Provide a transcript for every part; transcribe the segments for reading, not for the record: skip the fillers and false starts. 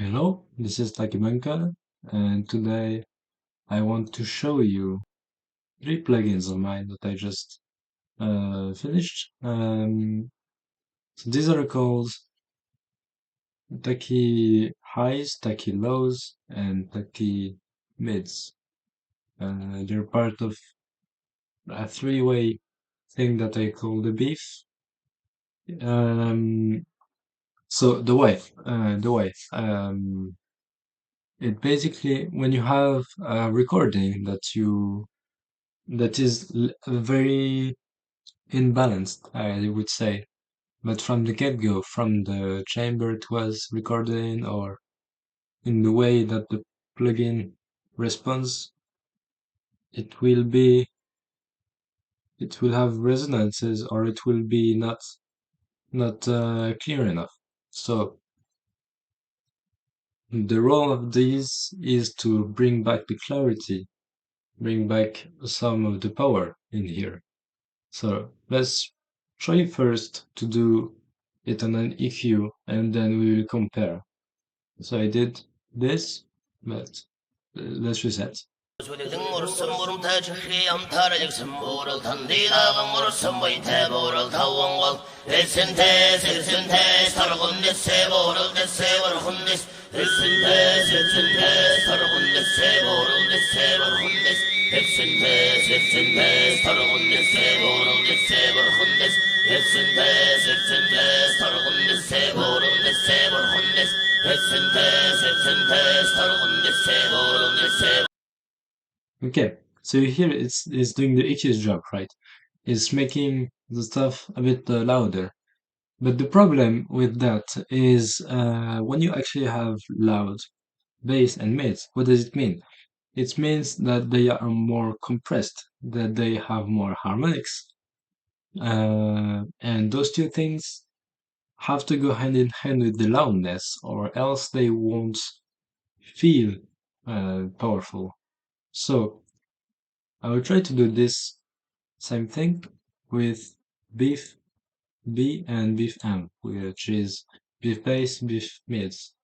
Hello, this is Tachy Bunker, and today I want to show you three plugins of mine that I just finished. So these are called Tachy Highs, Tachy Lows, and Tachy Mids. They're part of a three-way thing that I call the beef. Um, so it basically when you have a recording that is very imbalanced, I would say. But from the get-go, from the chamber it was recorded in, or in the way that the plugin responds, it will be, it will have resonances, or it will be not clear enough. So the role of these is to bring back the clarity, bring back some of the power in here. So let's try first to do it on an EQ and then we will compare. So I did this, but let's reset. Sullivan Morrison Murumtaj, Hiam Taralik, Moral Tandila, Morrison, White Moral Tawang, Esentes, Targun, the Sevoral, the Sever Hundis, Esentes, Targun, the Sevoral, the Sever Hundis, Esentes, Targun, the Sevoral, the Sever Hundis, Esentes, Targun, the Sevoral, the Sever Hundis, Esentes, Targun, the Sevoral, the Sever. Okay, so here it's doing the EQ's job, right? It's making the stuff a bit louder. But the problem with that is when you actually have loud bass and mids, what does it mean? It means that they are more compressed, that they have more harmonics. And those two things have to go hand in hand with the loudness, or else they won't feel powerful. So I will try to do this same thing with beef B and beef M, which is beef bass, beef mids.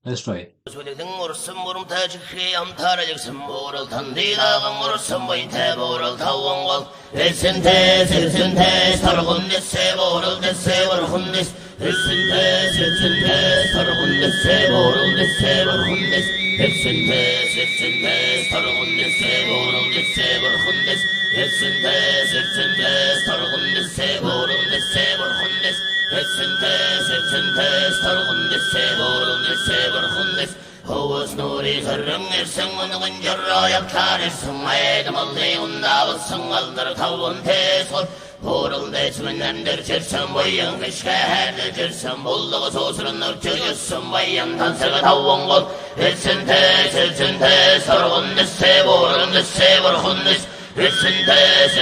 Let's try. Sullivan Morrison Murumtaj, Hiam Taralik, Moral Tandila, Morrison, White Moral Tawang, Esentes, Targun, the Sevoral, the Sever Hundis, Esentes, Targun, the Sevoral, the Sever Hundis, Esentes, Targun, the Sevoral, the Sever Hundis, Esentes, Targun, the Sevoral, the Sever Hundis, Esentes, Targun, the Sevoral, the Sever Hundis. هو سنوري خرم يرسم ونجر يبكار يرسم عيد مالي ونداو السنغل در تولن تيسول هورل ديس من اندر ترسم ويان كشكا هاد ترسم بلغ سوسر النرچ يسم ويان تنسل تولن السنتيس ترغن السيبورن السيبر خندس السنتيس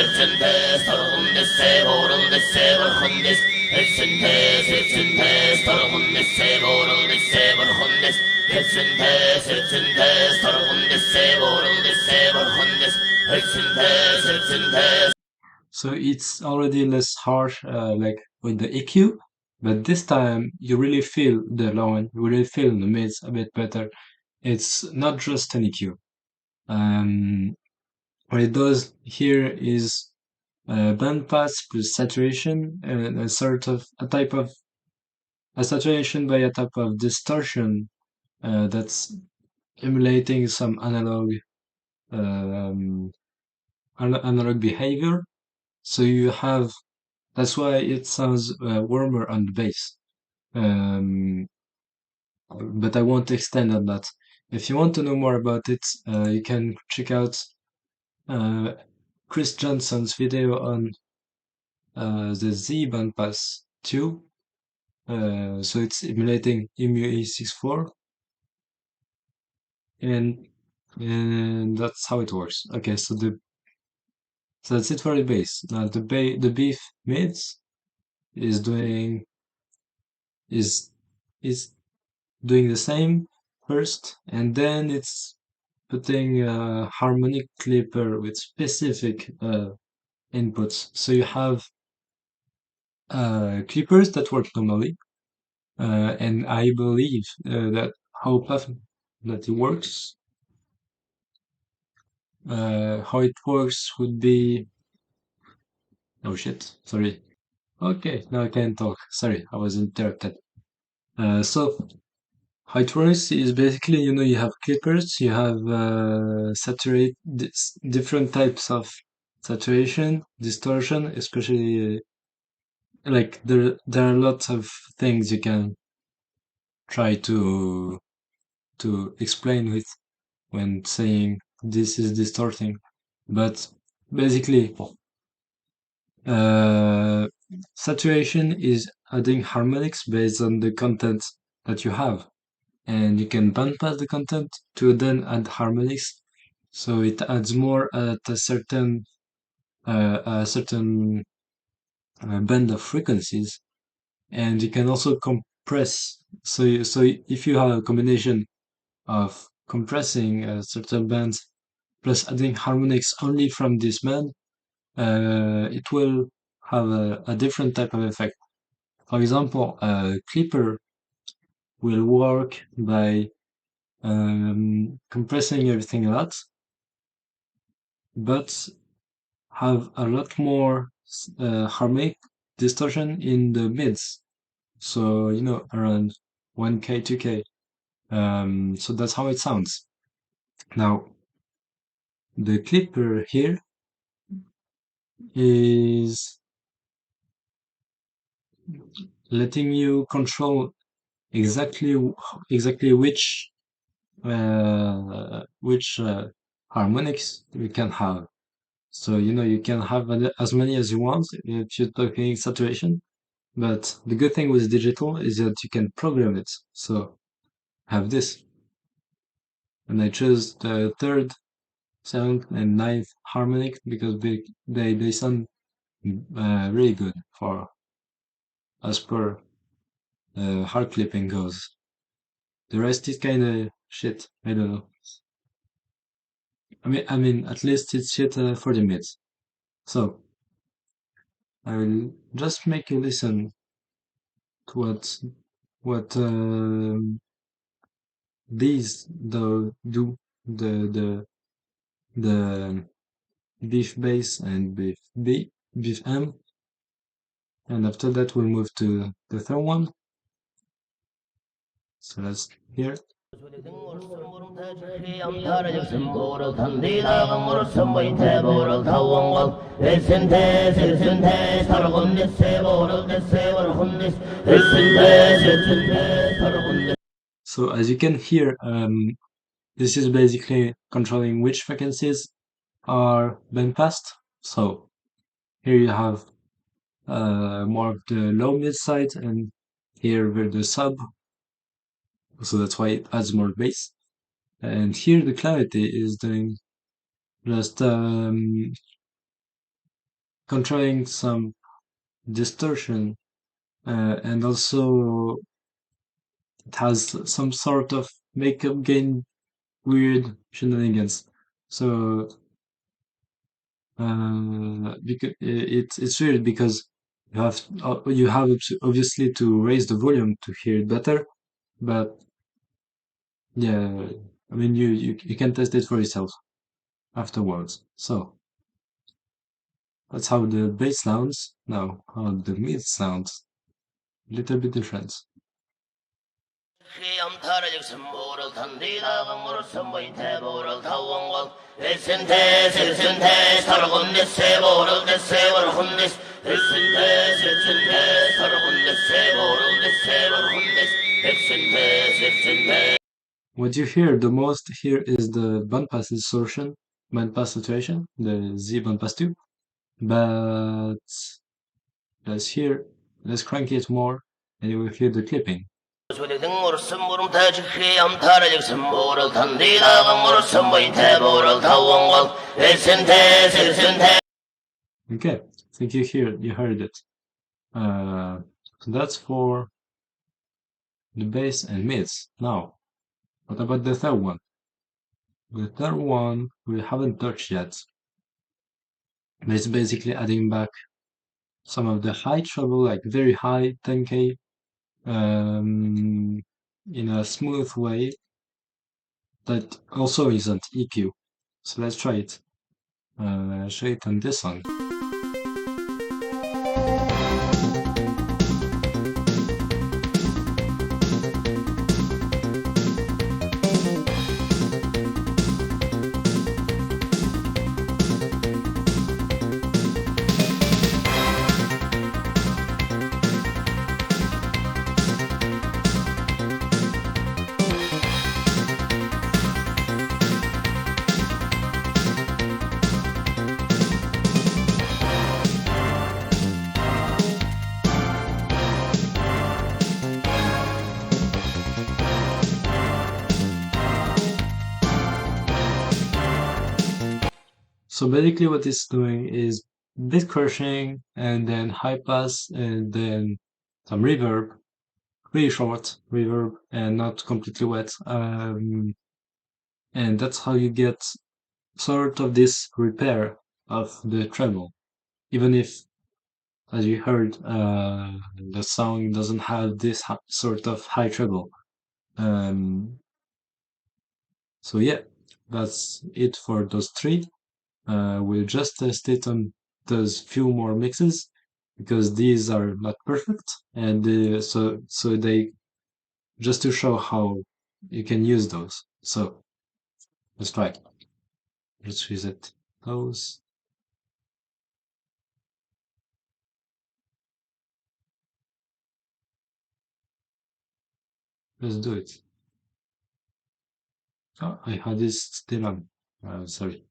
ترغن السيبورن السيبر خندس السنتيس ترغن السيبورن السيبر خندس السنتيس ترغن السيبورن السيبر خندس السنتيس. So it's already less harsh, like with the EQ, but this time you really feel the low end, you really feel the mids a bit better. It's not just an EQ. What it does here is bandpass plus saturation and a sort of a saturation by a type of distortion that's emulating some um, analog behavior. So you have that's why it sounds warmer on the bass. Um, but I won't extend on that. If you want to know more about it, you can check out uh, Chris Johnson's video on the Z bandpass 2. So it's emulating EMU-E64, and that's how it works. Okay, so that's it for the bass. Now the beef mids is doing is is doing the same first, and then it's putting a harmonic clipper with specific inputs. So you have clippers that work normally, and I believe that that it works. How it works would be. Oh shit! Sorry. Okay, now I can talk. Sorry, I was interrupted. So how it works is basically, you have clippers, you have different types of saturation, distortion, especially like there are lots of things you can try to explain with when saying this is distorting. But basically, uh, saturation is adding harmonics based on the content that you have. And you can bandpass the content to then add harmonics. So it adds more at a certain band of frequencies. And you can also compress. So if you have a combination of compressing certain bands plus adding harmonics only from this band, it will have a different type of effect. For example, a clipper will work by compressing everything a lot, but have a lot more harmonic distortion in the mids. So, around 1K, 2K. So that's how it sounds. Now, the clipper here is letting you control exactly exactly which harmonics we can have. So you can have as many as you want if you're talking saturation. But the good thing with digital is that you can program it. So have this, and I chose the third sound and ninth harmonic because they sound really good for as per hard clipping goes. The rest is kind of shit. I don't know. I mean, at least it's shit for the mids. So I will just make you listen to what these do the beef base and beef M, and after that we'll move to the third one. So let's hear. So as you can hear, this is basically controlling which frequencies are bandpassed. So here you have more of the low mid side, and here we're the sub. So that's why it adds more bass. And here the clarity is doing just controlling some distortion, and also it has some sort of makeup gain weird shenanigans. So because it's weird because you have obviously to raise the volume to hear it better, but yeah, I mean you can test it for yourself afterwards. So that's how the bass sounds. Now how the mid sounds, little bit different. What you hear the most here is the bandpass distortion, bandpass saturation, the Z bandpass 2. But let's crank it more, and you will hear the clipping. Okay, I think you heard it. So that's for the bass and mids. Now, what about the third one? The third one we haven't touched yet. It's basically adding back some of the high treble, like very high 10K, um, in a smooth way that also isn't EQ. So let's try it. Show it on this song. So basically what it's doing is bit crushing and then high pass and then some reverb, really short reverb and not completely wet. And that's how you get sort of this repair of the treble. Even if, as you heard, the song doesn't have this sort of high treble. Um, so yeah, that's it for those three. We'll just test it on those few more mixes because these are not perfect, and so they just to show how you can use those. So let's try. Let's reset those. Let's do it. Oh, I had this still on. Sorry.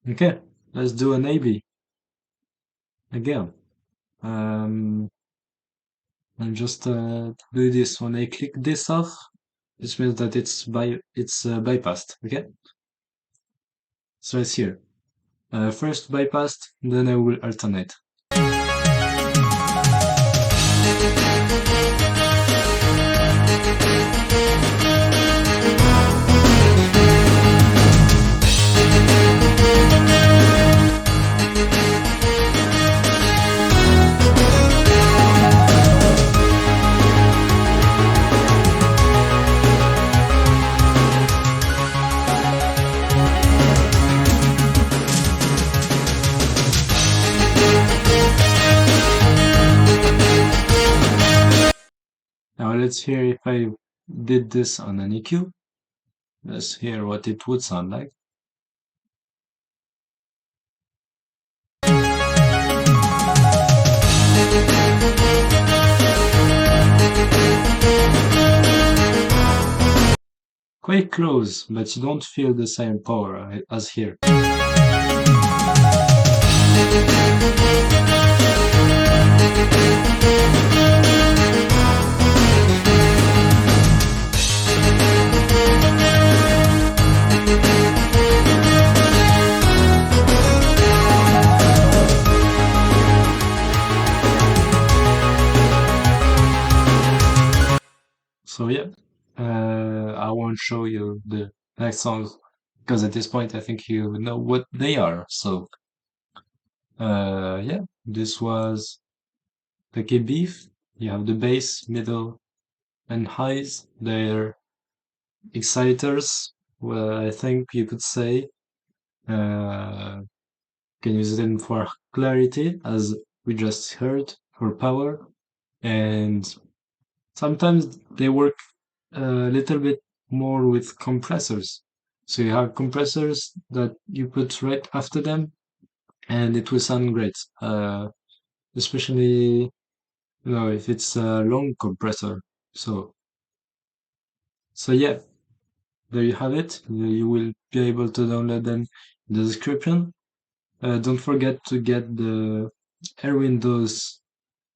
Okay, let's do an A/B again. Um, and just do this when I click this off. This means that it's bypassed. Okay, so it's here. First bypassed, then I will alternate. Now let's hear if I did this on an EQ. Let's hear what it would sound like. Quite close, but you don't feel the same power as here. So yeah, I won't show you the next songs because at this point I think you know what they are. So yeah, this was Tachy Beef. You have the bass, middle, and highs there. exciters. Well, I think you could say uh, can use them for clarity, as we just heard, for power, and sometimes they work a little bit more with compressors. So you have compressors that you put right after them, and it will sound great. Especially if it's a long compressor. So yeah, there you have it. You will be able to download them in the description. Don't forget to get the Airwindows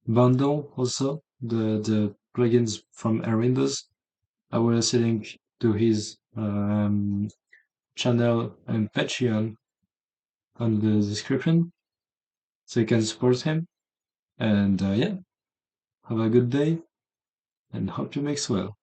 bundle also, the plugins from Airwindows. I will also link to his channel and Patreon on the description so you can support him. And yeah, have a good day and hope you mix well.